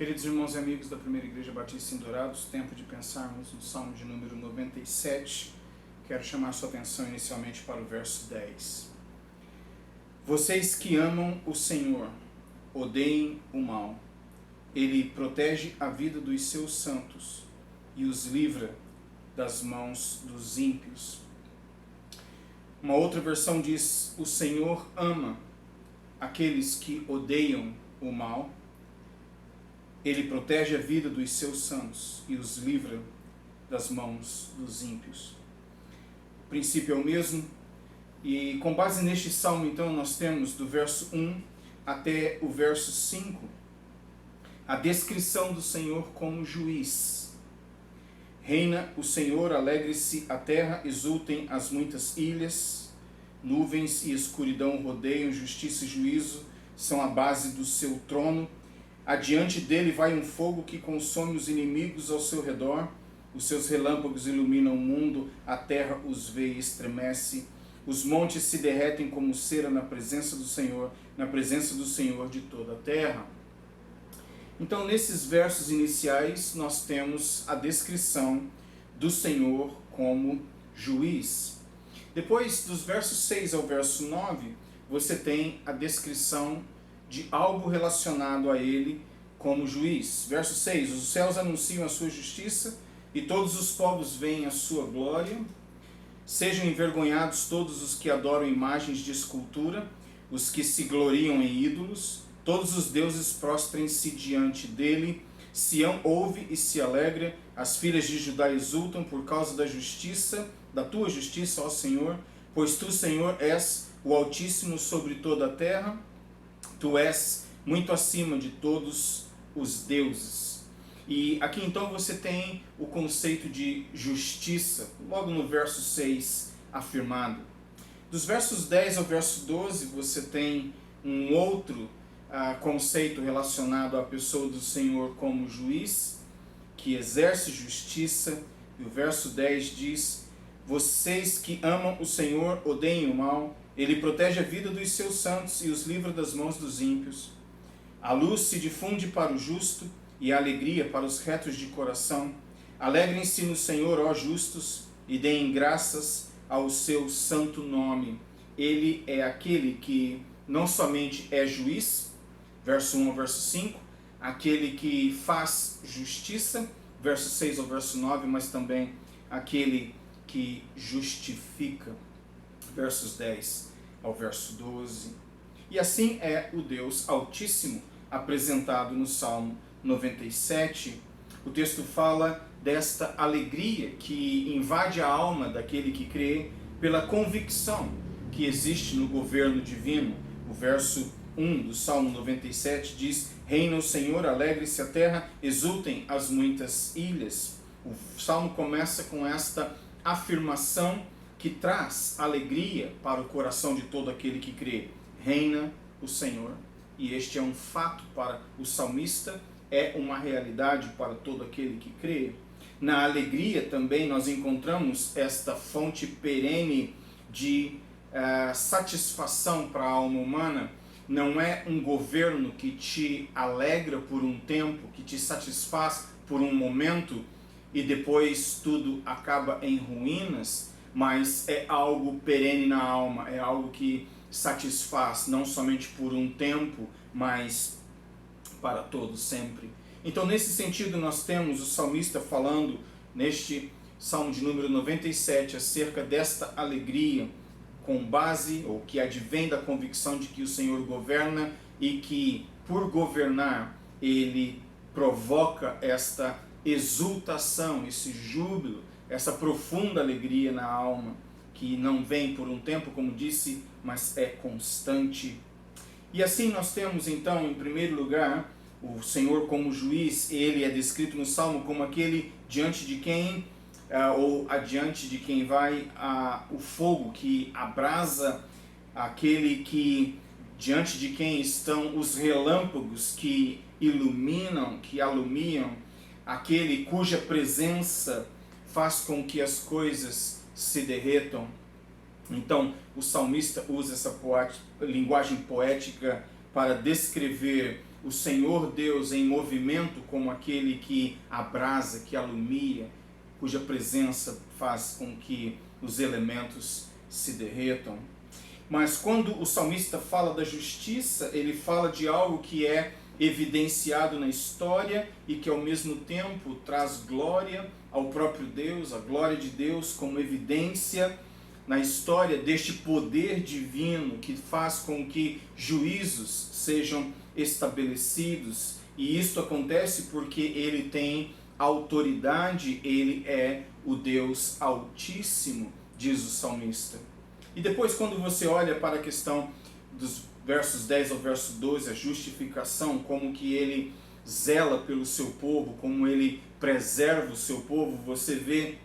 Queridos irmãos e amigos da Primeira Igreja Batista em Dourados, tempo de pensarmos no Salmo de número 97. Quero chamar sua atenção inicialmente para o verso 10. Vocês que amam o Senhor, odeiem o mal. Ele protege a vida dos seus santos e os livra das mãos dos ímpios. Uma outra versão diz: o Senhor ama aqueles que odeiam o mal. Ele protege a vida dos seus santos e os livra das mãos dos ímpios. O princípio é o mesmo, e com base neste salmo, então, nós temos do verso 1 até o verso 5 a descrição do Senhor como juiz. Reina o Senhor, alegre-se a terra, exultem as muitas ilhas, nuvens e escuridão rodeiam, justiça e juízo são a base do seu trono. Adiante dele vai um fogo que consome os inimigos ao seu redor. Os seus relâmpagos iluminam o mundo, a terra os vê e estremece. Os montes se derretem como cera na presença do Senhor de toda a terra. Então, nesses versos iniciais, nós temos a descrição do Senhor como juiz. Depois, dos versos 6 ao verso 9, você tem a descrição de algo relacionado a ele como juiz. Verso 6, os céus anunciam a sua justiça e todos os povos veem a sua glória. Sejam envergonhados todos os que adoram imagens de escultura, os que se gloriam em ídolos, todos os deuses prostrem-se diante dele. Sião ouve e se alegra, as filhas de Judá exultam por causa da justiça, da tua justiça, ó Senhor, pois tu, Senhor, és o Altíssimo sobre toda a terra. Tu és muito acima de todos os deuses. E aqui então você tem o conceito de justiça, logo no verso 6 afirmado. Dos versos 10 ao verso 12 você tem um outro conceito relacionado à pessoa do Senhor como juiz, que exerce justiça. E o verso 10 diz: vocês que amam o Senhor, odeiem o mal. Ele protege a vida dos seus santos e os livra das mãos dos ímpios. A luz se difunde para o justo e a alegria para os retos de coração. Alegrem-se no Senhor, ó justos, e deem graças ao seu santo nome. Ele é aquele que não somente é juiz, verso 1 ao verso 5, aquele que faz justiça, verso 6 ao verso 9, mas também aquele que justifica, versos 10 ao verso 12. E assim é o Deus Altíssimo apresentado no Salmo 97. O texto fala desta alegria que invade a alma daquele que crê pela convicção que existe no governo divino. O verso 1 do Salmo 97 diz: reina o Senhor, alegre-se a terra, exultem as muitas ilhas. O Salmo começa com esta afirmação que traz alegria para o coração de todo aquele que crê. Reina o Senhor. E este é um fato para o salmista, é uma realidade para todo aquele que crê. Na alegria também nós encontramos esta fonte perene de satisfação para a alma humana. Não é um governo que te alegra por um tempo, que te satisfaz por um momento e depois tudo acaba em ruínas, mas é algo perene na alma, é algo que satisfaz não somente por um tempo, mas para todo sempre. Então, nesse sentido, nós temos o salmista falando neste Salmo de número 97 acerca desta alegria com base, ou que advém da convicção de que o Senhor governa e que, por governar, Ele provoca esta exultação, esse júbilo, essa profunda alegria na alma, que não vem por um tempo, como disse, mas é constante. E assim nós temos então, em primeiro lugar, o Senhor como juiz. Ele é descrito no Salmo como aquele diante de quem, ou adiante de quem vai o fogo que abrasa, aquele que diante de quem estão os relâmpagos que iluminam, que alumiam, aquele cuja presença faz com que as coisas se derretam. Então, o salmista usa essa linguagem poética para descrever o Senhor Deus em movimento como aquele que abrasa, que alumia, cuja presença faz com que os elementos se derretam. Mas quando o salmista fala da justiça, ele fala de algo que é evidenciado na história e que ao mesmo tempo traz glória ao próprio Deus, a glória de Deus como evidência na história deste poder divino que faz com que juízos sejam estabelecidos. E isto acontece porque ele tem autoridade, ele é o Deus Altíssimo, diz o salmista. E depois, quando você olha para a questão dos versos 10 ao verso 12, a justificação, como que ele zela pelo seu povo, como ele preserva o seu povo, você vê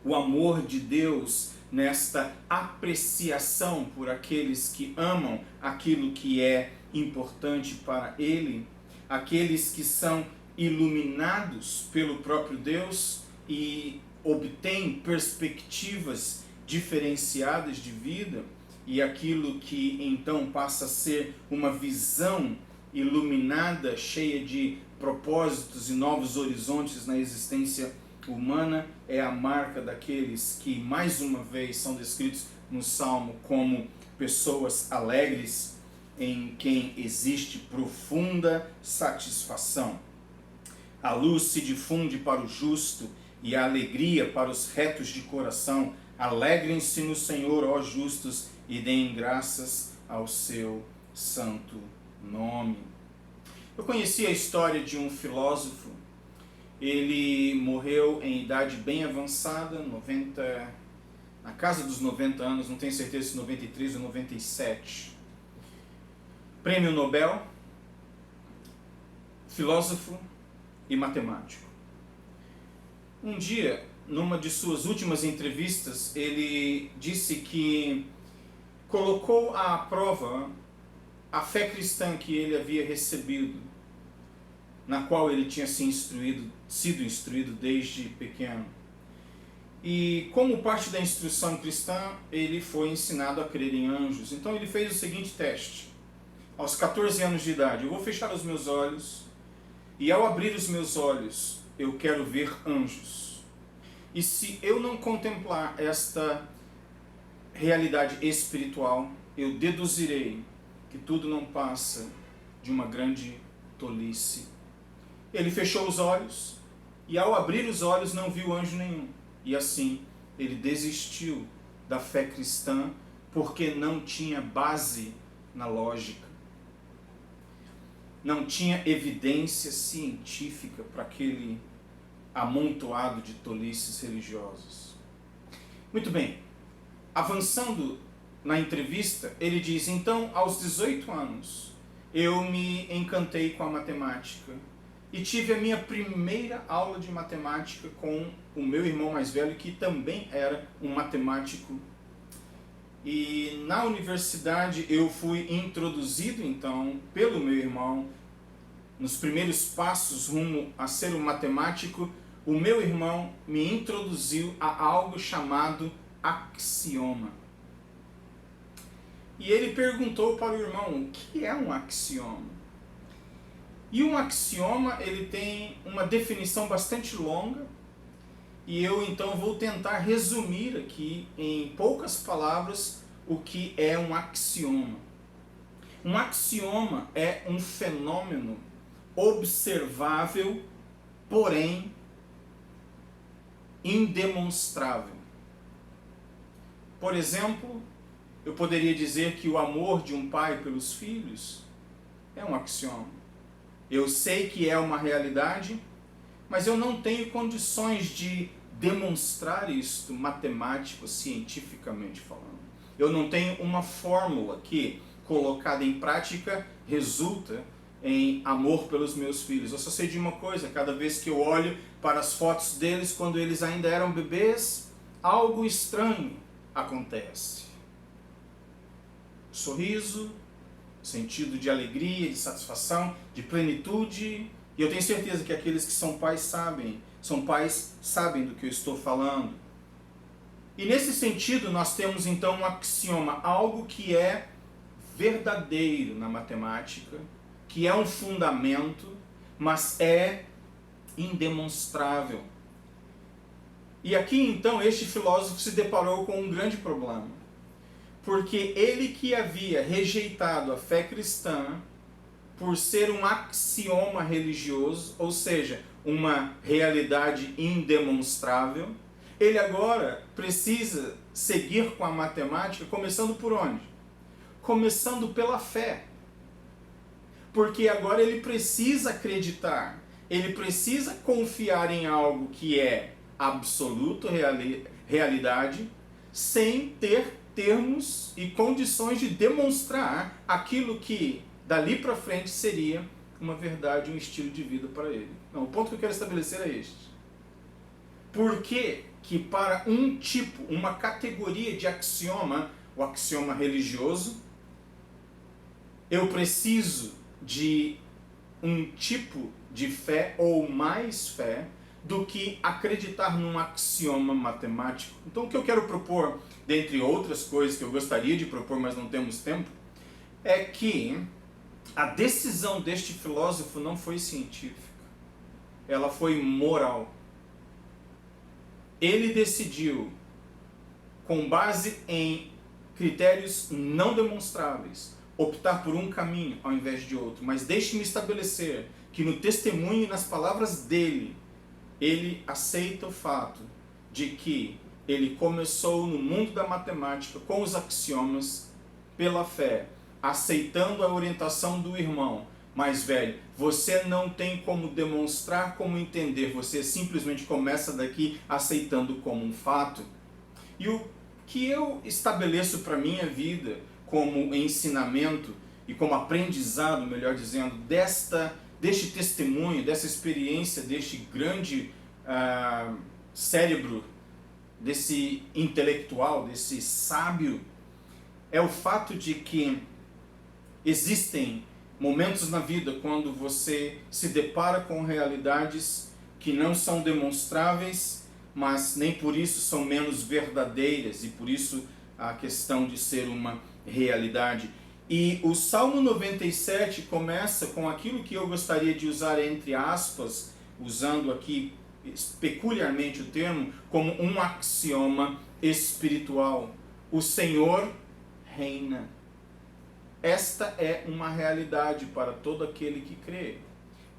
o amor de Deus nesta apreciação por aqueles que amam aquilo que é importante para ele, aqueles que são iluminados pelo próprio Deus e obtêm perspectivas diferenciadas de vida, e aquilo que então passa a ser uma visão iluminada, cheia de propósitos e novos horizontes na existência humana, é a marca daqueles que mais uma vez são descritos no Salmo como pessoas alegres, em quem existe profunda satisfação. A luz se difunde para o justo e a alegria para os retos de coração. Alegrem-se no Senhor, ó justos, e deem graças ao seu santo nome. Eu conheci a história de um filósofo. Ele morreu em idade bem avançada, na casa dos 90 anos, não tenho certeza se 93 ou 97. Prêmio Nobel, filósofo e matemático. Um dia, numa de suas últimas entrevistas, ele disse que colocou à prova a fé cristã que ele havia recebido, na qual ele tinha sido instruído desde pequeno. E como parte da instrução cristã, ele foi ensinado a crer em anjos. Então ele fez o seguinte teste. Aos 14 anos de idade, eu vou fechar os meus olhos, e ao abrir os meus olhos, eu quero ver anjos. E se eu não contemplar esta realidade espiritual, eu deduzirei que tudo não passa de uma grande tolice. Ele fechou os olhos, e ao abrir os olhos não viu anjo nenhum. E assim, ele desistiu da fé cristã, porque não tinha base na lógica. Não tinha evidência científica para aquele amontoado de tolices religiosas. Muito bem, avançando na entrevista, ele diz: então, aos 18 anos, eu me encantei com a matemática e tive a minha primeira aula de matemática com o meu irmão mais velho, que também era um matemático. E na universidade eu fui introduzido então pelo meu irmão nos primeiros passos rumo a ser um matemático. O meu irmão me introduziu a algo chamado axioma. E ele perguntou para o irmão: o que é um axioma? E um axioma, ele tem uma definição bastante longa, e eu então vou tentar resumir aqui em poucas palavras o que é um axioma. Um axioma é um fenômeno observável, porém indemonstrável. Por exemplo, eu poderia dizer que o amor de um pai pelos filhos é um axioma. Eu sei que é uma realidade, mas eu não tenho condições de demonstrar isto matemático, cientificamente falando. Eu não tenho uma fórmula que, colocada em prática, resulta em amor pelos meus filhos. Eu só sei de uma coisa: cada vez que eu olho para as fotos deles quando eles ainda eram bebês, algo estranho acontece. Sorriso, sentido de alegria, de satisfação, de plenitude. E eu tenho certeza que aqueles que são pais sabem do que eu estou falando. E nesse sentido nós temos então um axioma, algo que é verdadeiro na matemática, que é um fundamento, mas é indemonstrável. E aqui então este filósofo se deparou com um grande problema, porque ele que havia rejeitado a fé cristã por ser um axioma religioso, ou seja, uma realidade indemonstrável, ele agora precisa seguir com a matemática, começando por onde? Começando pela fé. Porque agora ele precisa acreditar, ele precisa confiar em algo que é absoluto, realidade, sem ter termos e condições de demonstrar aquilo que dali para frente seria uma verdade, um estilo de vida para ele. Não, o ponto que eu quero estabelecer é este. Por que para um tipo, uma categoria de axioma, o axioma religioso, eu preciso de um tipo de fé ou mais fé do que acreditar num axioma matemático? Então o que eu quero propor, dentre outras coisas que eu gostaria de propor, mas não temos tempo, é que a decisão deste filósofo não foi científica, ela foi moral. Ele decidiu, com base em critérios não demonstráveis, optar por um caminho ao invés de outro. Mas deixe-me estabelecer que no testemunho e nas palavras dele, ele aceita o fato de que ele começou no mundo da matemática com os axiomas pela fé, aceitando a orientação do irmão mais velho. Você não tem como demonstrar, como entender, você simplesmente começa daqui aceitando como um fato. E o que eu estabeleço para a minha vida como ensinamento e como aprendizado, melhor dizendo, deste testemunho, dessa experiência, deste grande cérebro, desse intelectual, desse sábio, é o fato de que existem momentos na vida quando você se depara com realidades que não são demonstráveis, mas nem por isso são menos verdadeiras, e por isso a questão de ser uma realidade. E o Salmo 97 começa com aquilo que eu gostaria de usar entre aspas, usando aqui peculiarmente o termo, como um axioma espiritual. O Senhor reina. Esta é uma realidade para todo aquele que crê.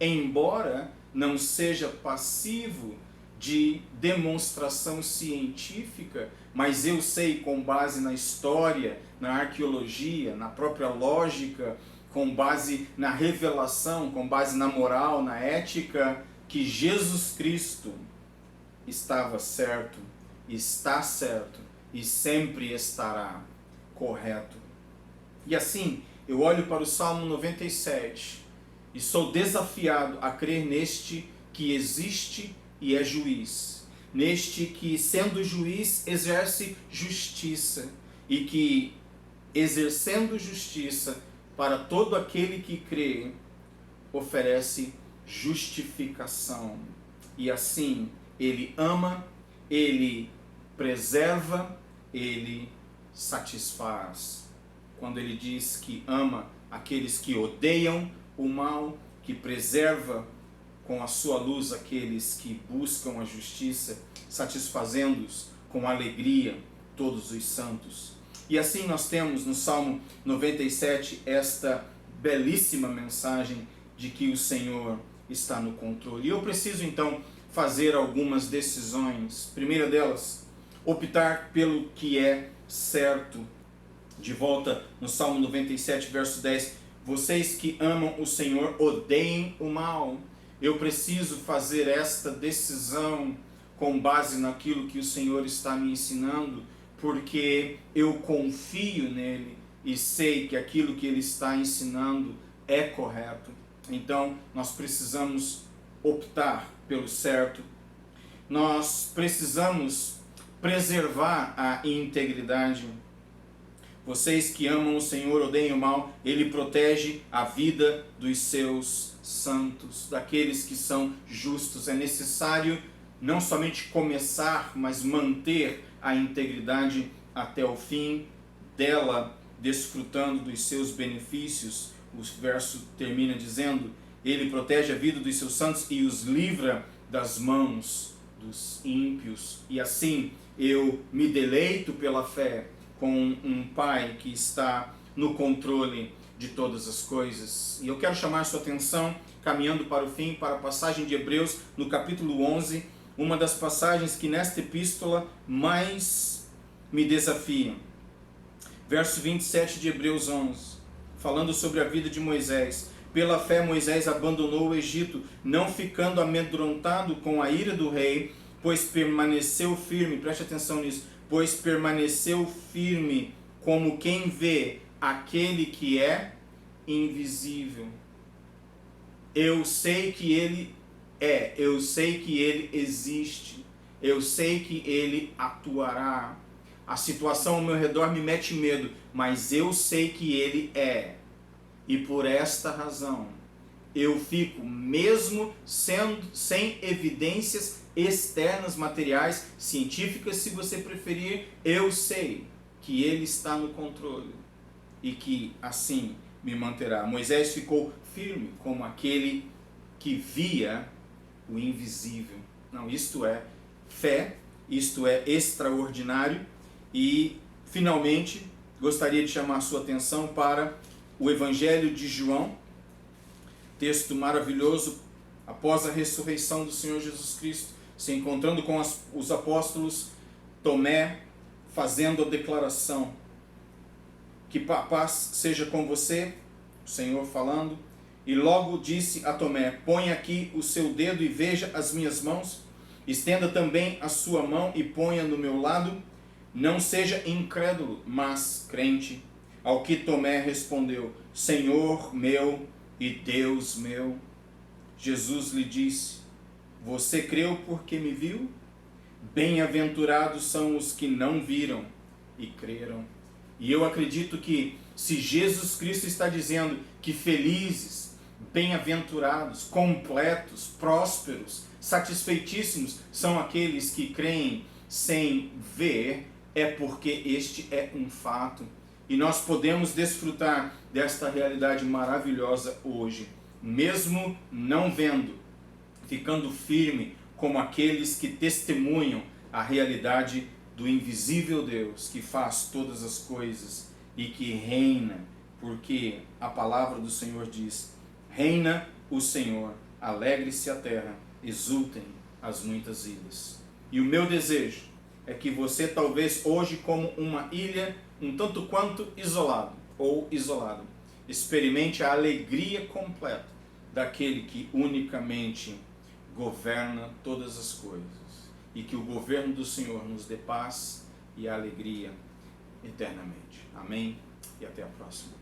Embora não seja passivo de demonstração científica, mas eu sei, com base na história, na arqueologia, na própria lógica, com base na revelação, com base na moral, na ética, que Jesus Cristo estava certo, está certo e sempre estará correto. E assim, eu olho para o Salmo 97 e sou desafiado a crer neste que existe e é juiz, neste que, sendo juiz, exerce justiça, e que, exercendo justiça para todo aquele que crê, oferece justificação. E assim, ele ama, ele preserva, ele satisfaz. Quando ele diz que ama aqueles que odeiam o mal, que preserva com a sua luz aqueles que buscam a justiça, satisfazendo-os com alegria todos os santos. E assim nós temos no Salmo 97 esta belíssima mensagem de que o Senhor está no controle. E eu preciso então fazer algumas decisões. Primeira delas, optar pelo que é certo. De volta no Salmo 97, verso 10, vocês que amam o Senhor, odeiem o mal. Eu preciso fazer esta decisão com base naquilo que o Senhor está me ensinando, porque eu confio nele e sei que aquilo que ele está ensinando é correto. Então, nós precisamos optar pelo certo. Nós precisamos preservar a integridade. Vocês que amam o Senhor, odeiem o mal. Ele protege a vida dos seus santos, daqueles que são justos. É necessário não somente começar, mas manter a integridade até o fim, dela desfrutando dos seus benefícios, o verso termina dizendo: Ele protege a vida dos seus santos e os livra das mãos dos ímpios. E assim eu me deleito pela fé com um Pai que está no controle de todas as coisas. E eu quero chamar a sua atenção, caminhando para o fim, para a passagem de Hebreus, no capítulo 11, uma das passagens que nesta epístola mais me desafiam. Verso 27 de Hebreus 11, falando sobre a vida de Moisés. Pela fé Moisés abandonou o Egito, não ficando amedrontado com a ira do rei, pois permaneceu firme, preste atenção nisso, pois permaneceu firme como quem vê aquele que é invisível. Eu sei que ele é, eu sei que ele existe, eu sei que ele atuará. A situação ao meu redor me mete medo, mas eu sei que ele é. E por esta razão, eu fico, mesmo sendo sem evidências externas, materiais, científicas, se você preferir, eu sei que ele está no controle e que assim me manterá. Moisés ficou firme como aquele que via o invisível. Não, isto é fé, isto é extraordinário. E finalmente gostaria de chamar a sua atenção para o Evangelho de João, texto maravilhoso, após a ressurreição do Senhor Jesus Cristo, se encontrando com os apóstolos, Tomé fazendo a declaração: que a paz seja com você, o Senhor falando, e logo disse a Tomé: põe aqui o seu dedo e veja as minhas mãos, estenda também a sua mão e ponha no meu lado, não seja incrédulo, mas crente. Ao que Tomé respondeu: Senhor meu e Deus meu. Jesus lhe disse: você creu porque me viu? Bem-aventurados são os que não viram e creram. E eu acredito que se Jesus Cristo está dizendo que felizes, bem-aventurados, completos, prósperos, satisfeitíssimos são aqueles que creem sem ver, é porque este é um fato. E nós podemos desfrutar desta realidade maravilhosa hoje, mesmo não vendo, ficando firme como aqueles que testemunham a realidade do invisível Deus, que faz todas as coisas e que reina, porque a palavra do Senhor diz: reina o Senhor, alegre-se a terra, exultem as muitas ilhas. E o meu desejo é que você, talvez hoje, como uma ilha um tanto quanto isolado ou isolado, experimente a alegria completa daquele que unicamente governa todas as coisas, e que o governo do Senhor nos dê paz e alegria eternamente. Amém? E até a próxima.